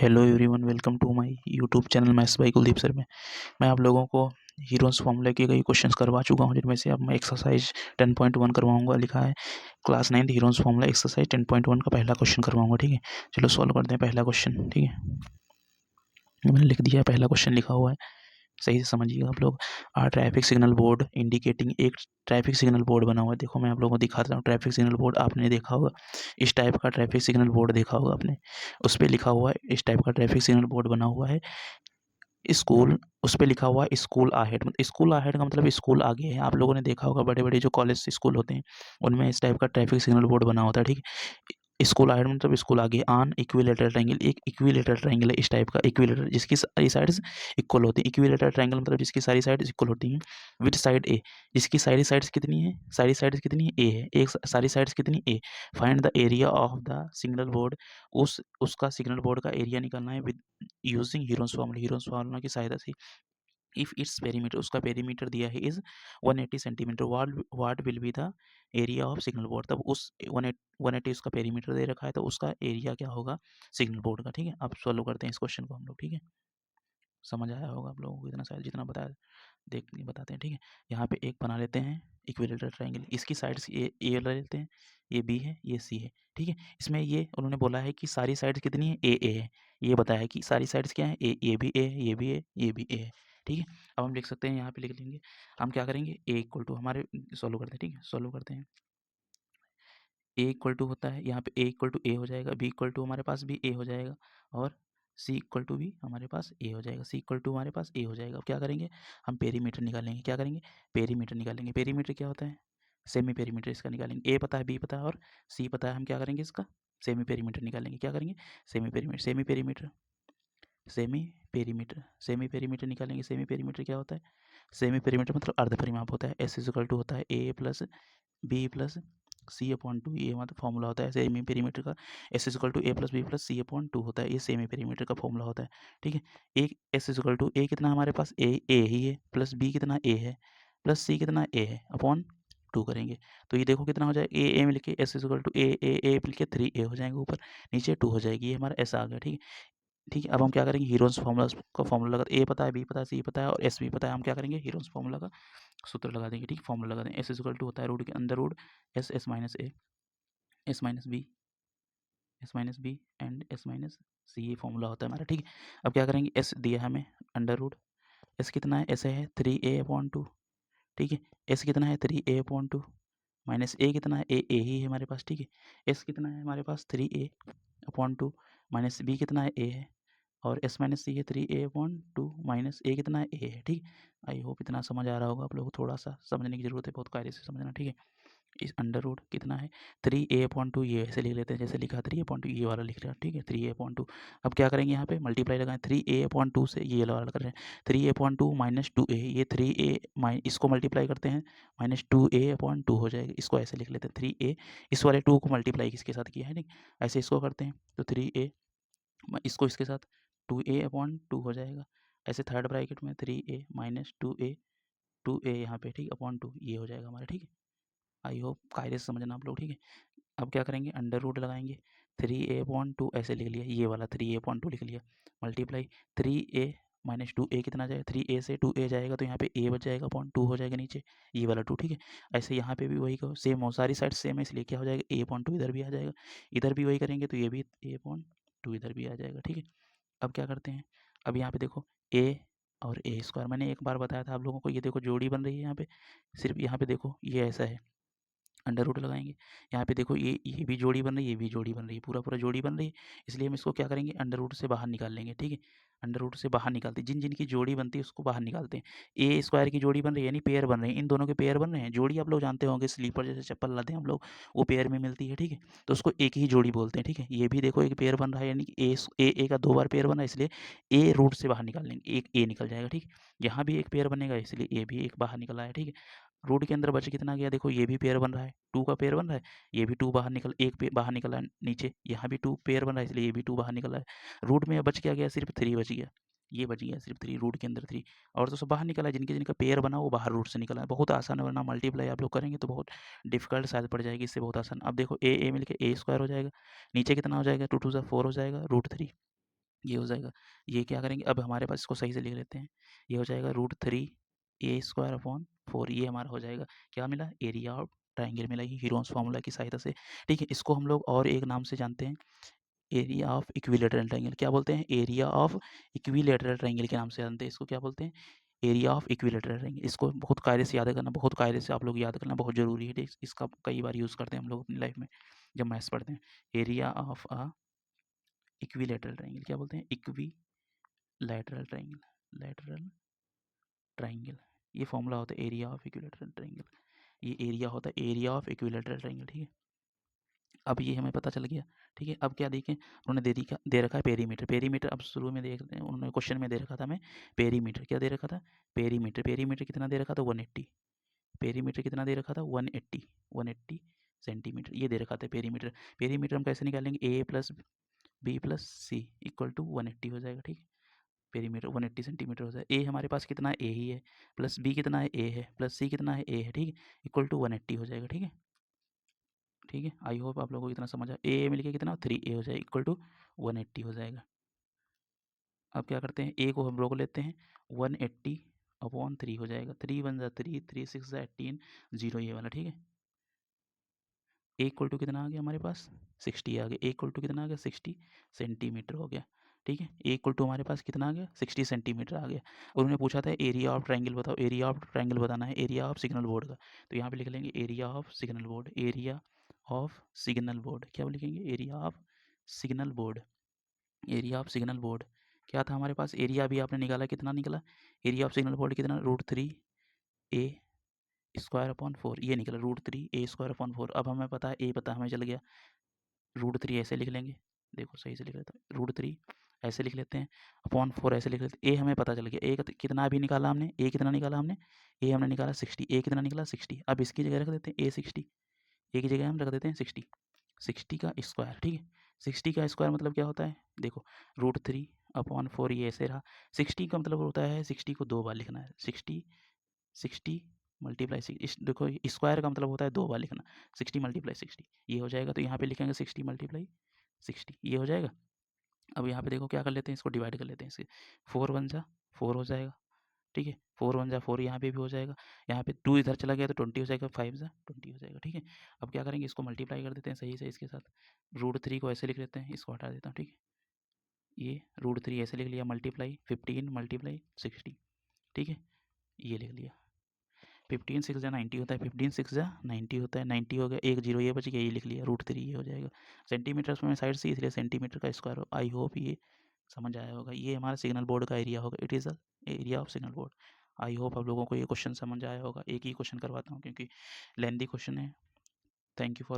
Hello everyone, welcome to my YouTube channel maths by Kuldeep sir में। मैं आप लोगों को हीरोज़ फॉर्मूले के कई क्वेश्चंस करवा चुका हूं, जिनमें से अब मैं एक्सरसाइज 10.1 करवाऊंगा। लिखा है क्लास 9 हीरोज़ फॉर्मूला एक्सरसाइज 10.1 का पहला क्वेश्चन करवाऊंगा। ठीक है, चलो सॉल्व करते हैं पहला क्वेश्चन। ठीक है, मैंने लिख दिया है, पहला क्वेश्चन लिखा हुआ है, सही से समझिएगा आप लोग। ट्रैफिक सिग्नल बोर्ड इंडिकेटिंग, एक ट्रैफिक सिग्नल बोर्ड बना हुआ है। देखो मैं आप लोगों को दिखाता हूँ। ट्रैफिक सिग्नल बोर्ड आपने देखा होगा, इस टाइप का ट्रैफिक सिग्नल बोर्ड देखा होगा आपने, उस पर लिखा हुआ है, इस टाइप का ट्रैफिक सिग्नल बोर्ड बना हुआ है। स्कूल, उस पे लिखा हुआ है स्कूल आहेड। मतलब स्कूल आहेड का मतलब स्कूल आगे है। आप लोगों ने देखा होगा बड़े बड़े जो कॉलेज स्कूल होते हैं, उनमें इस टाइप का ट्रैफिक सिग्नल बोर्ड बना होता है। ठीक है, स्कूल आहेड मतलब स्कूल आगे। ऑन इक्विलेटरल ट्रायंगल, एक इक्विलेटरल ट्रायंगल है इस टाइप का, इक्विलेटर जिसकी सारी साइड्स इक्वल होती हैं। इक्विलेटरल ट्रायंगल मतलब जिसकी सारी साइड्स इक्वल होती हैं। विथ साइड ए, जिसकी सारी साइड्स कितनी है, सारी साइड्स कितनी है, ए है। एक सारी साइड्स कितनी, A. Find the area of the signal board, उसका सिग्नल बोर्ड का एरिया निकालना है with using Heron's formula, Heron's formula की सहायता से। इफ इट्स पेरीमीटर, उसका पेरीमीटर दिया है is 180 centimetre, what will be the area of signal board. तब उस 180 उसका पेरीमीटर दे रखा है, तो उसका एरिया क्या होगा सिग्नल बोर्ड का। ठीक है, अब सॉल्व करते हैं इस क्वेश्चन को हम लोग। ठीक है, समझ आया होगा आप लोगों को, इतना साइज जितना बताया देख बताते हैं। ठीक है, यहाँ पे एक बना लेते हैं इक्विलेटरल ट्रायंगल, इसकी साइड्स ए ले लेते हैं, ये बी है, ये सी है। ठीक है, इसमें ये उन्होंने बोला है कि सारी साइड्स कितनी है, ए है। ये बताया है कि सारी साइड्स क्या है, ए, ये भी ए है, ये भी ए, ये भी ए है। ठीक है, अब हम लिख सकते हैं, यहाँ पे लिख लेंगे हम, क्या करेंगे, ए इक्वल टू हमारे, सॉल्व करते हैं। ठीक है, सॉल्व करते हैं। ए इक्वल टू होता है यहाँ पे, ए इक्वल टू ए हो जाएगा, बी इक्वल टू हमारे पास भी ए हो जाएगा, और सी इक्वल टू भी हमारे पास ए हो जाएगा, सी इक्वल टू हमारे पास ए हो जाएगा। अब क्या करेंगे, हम पेरीमीटर निकालेंगे। क्या करेंगे, पेरीमीटर निकालेंगे। पेरीमीटर क्या होता है, सेमी पेरीमीटर इसका निकालेंगे। ए पता है, बी पता है और सी पता है, हम क्या करेंगे, इसका सेमी पेरीमीटर निकालेंगे। क्या करेंगे, semi perimeter, semi perimeter, semi perimeter, semi perimeter निकालेंगे। सेमी पेरीमीटर क्या होता है, सेमी पेरीमीटर मतलब अर्ध परिमाप होता है। एस इक्वल टू होता है A plus B plus C upon two, ये मतलब फॉर्मूला होता है सेमी पेरीमीटर का। S equal to A plus B plus C upon two होता है, ये सेमी पेरीमीटर का फॉर्मूला होता है। ठीक है, एक एस इक्वल टू ए कितना हमारे पास, ए ही है, प्लस बी कितना ए है, प्लस सी कितना ए है, अपॉन टू करेंगे तो ये देखो कितना हो जाएगा, ए मिल के एस इक्वल टू ए मिल के 3 ए हो जाएंगे, ऊपर नीचे 2 हो जाएगी, ये हमारा ऐसा आ गया। ठीक है, ठीक है, अब हम क्या करेंगे, हीरोज फार्मूला का फॉर्मूला लगा, ए पता है, बी पता है, सी पता है और एस भी पता है। हम क्या करेंगे, हीरोज फार्मूला का सूत्र लगा देंगे। ठीक, फॉर्मूला लगा देंगे। एस इक्वल टू होता है रूट के अंदर root s, s minus a, s minus b, s minus b and s minus c, ये फॉर्मूला होता है हमारा। ठीक है, अब क्या करेंगे, एस दिया है हमें अंडर रूट, एस कितना है, एस है 3a अपॉन 2। ठीक है, एस कितना है 3a अपॉन 2, माइनस ए कितना है, ए ही है हमारे पास। ठीक है, एस कितना है हमारे पास 3a अपॉन 2, माइनस बी कितना है, ए है, और एस माइनस सी है 3a अपॉन 2, माइनस ए कितना है, ए है। ठीक, आई होप इतना समझ आ रहा होगा आप लोगों को, थोड़ा सा समझने की जरूरत है, बहुत कायदे से समझना। ठीक है, इस अंडर रूट कितना है 3a अपॉन 2, ये ऐसे लिख लेते हैं जैसे लिखा 3a अपॉन 2, ये वाला लिख रहा है। ठीक है, 3a अपॉन 2। अब क्या करेंगे, यहाँ पे मल्टीप्लाई लगाएं, 3a अपॉन 2 से ये वाला कर रहे हैं, 3a अपॉन 2 माइनस 2a, ये 3a इसको मल्टीप्लाई करते हैं, माइनस 2a अपॉन 2 हो जाएगा, इसको ऐसे लिख लेते हैं 3a, इस वाले 2 को मल्टीप्लाई किसके साथ किया है, ठीक, ऐसे इसको करते हैं तो 3a, इसको इसके साथ 2a अपॉन 2 हो जाएगा, ऐसे थर्ड ब्रैकेट में 3a माइनस 2a यहाँ पे, ठीक, अपॉन 2 ये हो जाएगा हमारा। ठीक है, आई होप कायदे से समझना आप लोग। ठीक है, अब क्या करेंगे, अंडर रूट लगाएंगे, 3a अपॉन 2 ऐसे लिख लिया, ये वाला 3a अपॉन 2 लिख लिया, मल्टीप्लाई 3a माइनस 2a कितना जाएगा, 3a से 2a जाएगा तो यहाँ पे a बच जाएगा अपॉन 2 हो जाएगा नीचे, ये वाला 2। ठीक है, ऐसे यहाँ पे भी वही करो, सेम हो, सारी साइड सेम है, इसलिए क्या हो जाएगा, a अपॉन 2 इधर भी आ जाएगा, इधर भी वही करेंगे तो ये भी a अपॉन 2 इधर भी आ जाएगा। ठीक है, अब क्या करते हैं, अब यहाँ पे देखो a और a स्क्वायर, मैंने एक बार बताया था आप लोगों को, ये देखो जोड़ी बन रही है यहाँ पे, सिर्फ यहाँ पे देखो ये ऐसा है, अंडर रूट लगाएंगे, यहाँ पे देखो ये भी जोड़ी बन रही है, ये भी जोड़ी बन रही है, पूरा पूरा जोड़ी बन रही है, इसलिए हम इसको क्या करेंगे, अंडर रूट से बाहर निकाल लेंगे। ठीक है, अंडर रूट से बाहर निकालते हैं, जिन जिन की जोड़ी बनती है उसको बाहर निकालते हैं। ए स्क्वायर की जोड़ी बन रही है, यानी पेयर बन रहे हैं, इन दोनों के पेयर बन रहे हैं। जोड़ी आप लोग जानते होंगे, स्लीपर जैसे चप्पल लाते हैं हम लोग, वो पेयर में मिलती है। ठीक है, तो उसको एक ही जोड़ी बोलते हैं। ठीक है, ये भी देखो एक पेयर बन रहा है, यानी कि ए का 2 बार पेयर बना है, इसलिए ए रूट से बाहर निकाल लेंगे, एक ए निकल जाएगा। ठीक, यहाँ भी एक पेयर बनेगा, इसलिए ए भी एक बाहर निकल आया। ठीक है, रूट के अंदर बच कितना गया, देखो ये भी पेयर बन रहा है, 2 का पेयर बन रहा है, ये भी 2 बाहर निकल, एक बाहर निकला है नीचे, यहाँ भी 2 पेयर बन रहा है, इसलिए ये भी 2 बाहर निकला है। रूट में बच क्या गया, सिर्फ 3 बच गया, ये बच गया सिर्फ 3, रूट के अंदर 3, और तो सब बाहर निकला है, जिनके जिनका पेयर बना वो बाहर रूट से निकला है। बहुत आसान है, वरना मल्टीप्लाई आप लोग करेंगे तो बहुत डिफिकल्ट शायद पड़ जाएगी, इससे बहुत आसान। अब देखो ए मिल के ए स्क्वायर हो जाएगा, नीचे कितना हो जाएगा, 2 2 4 हो जाएगा, रूट 3, ये हो जाएगा। ये क्या करेंगे, अब हमारे पास इसको सही से लिख लेते हैं। ये हो जाएगा √3a² / 4, ये हमारा हो जाएगा। क्या मिला, एरिया ऑफ ट्राइंगल मिला, ये हीरोन्स फार्मूला की सहायता से। ठीक है, इसको हम लोग और एक नाम से जानते हैं, एरिया ऑफ इक्विलेटरल ट्राइंगल। क्या बोलते हैं, एरिया ऑफ इक्विलेटरल ट्राइंगल के नाम से जानते हैं इसको। क्या बोलते हैं, एरिया ऑफ इक्विलेटरल ट्राइंगल। इसको बहुत कायदे से याद करना, बहुत कायदे से आप लोग याद करना बहुत ज़रूरी है। इसका कई बार यूज़ करते हैं हम लोग अपनी लाइफ में जब मैथ्स पढ़ते हैं। Area of a equilateral triangle, क्या बोलते हैं, इक्विलैटरल ट्राइंगल, लैटरल ट्राइंगल। ये फॉर्मूला होता है एरिया ऑफ इक्विलेटरल ट्राइंगल। ये एरिया होता है एरिया ऑफ इक्विलेटरल ट्राइंगल। ठीक है, अब ये हमें पता चल गया। ठीक है, अब क्या देखें, उन्होंने दे रखा है पेरीमीटर। पेरीमीटर अब शुरू में देख रहे हैं, उन्होंने क्वेश्चन में दे रखा था हमें पेरीमीटर। क्या दे रखा था, पेरीमीटर। पेरीमीटर कितना दे रखा था, 180। पेरीमीटर कितना दे रखा था, 180 सेंटीमीटर ये दे रखा था पेरीमीटर। पेरीमीटर हम कैसे निकालेंगे, a plus B plus c equal to 180 हो जाएगा। ठीक है, पेरीमीटर 180 सेंटीमीटर हो जाए। ए हमारे पास कितना है, ए ही है, प्लस बी कितना है, ए है, प्लस सी कितना है, ए है। ठीक है, इक्वल टू 180 हो जाएगा। ठीक है, ठीक है, आई होप आप लोगों को इतना समझ आ। ए मिल के कितना, 3a हो जाएगा, इक्वल टू 180 हो जाएगा। अब क्या करते हैं, ए को हम लोग लेते हैं, 180/3 हो जाएगा। 3 1 जा 3, 3 6 जा 18, 0 ये वाला। ठीक है, ए इक्वल टू कितना आ गया हमारे पास, 60 आ गया। ए इक्वल टू कितना आ गया, 60 सेंटीमीटर हो गया। ठीक है, ए इक्वल टू हमारे पास कितना आ गया, 60 सेंटीमीटर आ गया। और उन्होंने पूछा था एरिया ऑफ ट्राइंगल बताओ, एरिया ऑफ ट्राइंगल बताना है, एरिया ऑफ सिग्नल बोर्ड का। तो यहाँ पे लिख लेंगे area of signal board, area of signal board. क्या लिखेंगे, area of signal board, area of signal board. क्या था हमारे पास, एरिया भी आपने निकाला, कितना निकला, एरिया ऑफ सिग्नल बोर्ड कितना, √3a² / 4 ये निकला, √3a² / 4। अब हमें पता है, ए पता हमें चल गया। √3 ऐसे लिख लेंगे, देखो सही से लिख लेते हैं, √3 ऐसे लिख लेते हैं, /4 ऐसे लिख लेते हैं। ए हमें पता चल गया, ए कितना अभी निकाला हमने, ए कितना निकाला हमने, ए हमने निकाला 60। ए कितना निकला, 60। अब इसकी जगह रख देते हैं A60, ए की जगह हम रख देते हैं 60, 60 का स्क्वायर। ठीक है, 60 का स्क्वायर मतलब क्या होता है, देखो √3/4 ये ऐसे रहा। 60 का मतलब होता है, 60 को 2 बार लिखना है, 60 60 मल्टीप्लाई सिक्स, देखो स्क्वायर का मतलब होता है 2 बार लिखना, 60 × 60 ये हो जाएगा। तो यहाँ पे लिखेंगे 60 × 60 ये हो जाएगा। अब यहाँ पे देखो क्या कर लेते हैं, इसको डिवाइड कर लेते हैं, इसके 4 1 जा 4 हो जाएगा। ठीक है, 4 1 जा 4 यहाँ पे भी हो जाएगा। यहाँ पे 2 इधर चला गया तो 20 हो जाएगा, 5 जा 20 हो जाएगा। ठीक है, अब क्या करेंगे, इसको मल्टीप्लाई कर देते हैं सही से इसके साथ। √3 को ऐसे लिख लेते हैं, इसको हटा देता हूँ। ठीक है, ये √3 ऐसे लिख लिया, मल्टीप्लाई 15 × 60। ठीक है, ये लिख लिया। 15 6 जा 90 होता है, 15 6 जा 90 होता है, 90 हो गया, 1 0 ये बच गया, ये लिख लिया, √3 ये हो जाएगा। सेंटीमीटर्स में साइड से, इसलिए सेंटीमीटर का स्क्वायर हो। आई होप ये समझ आया होगा। ये हमारा सिग्नल बोर्ड का एरिया होगा, it is the area of signal board. I hope आप लोगों को ये क्वेश्चन समझ आया होगा। एक ही क्वेश्चन करवाता हूँ क्योंकि लेंदी क्वेश्चन है। Thank you for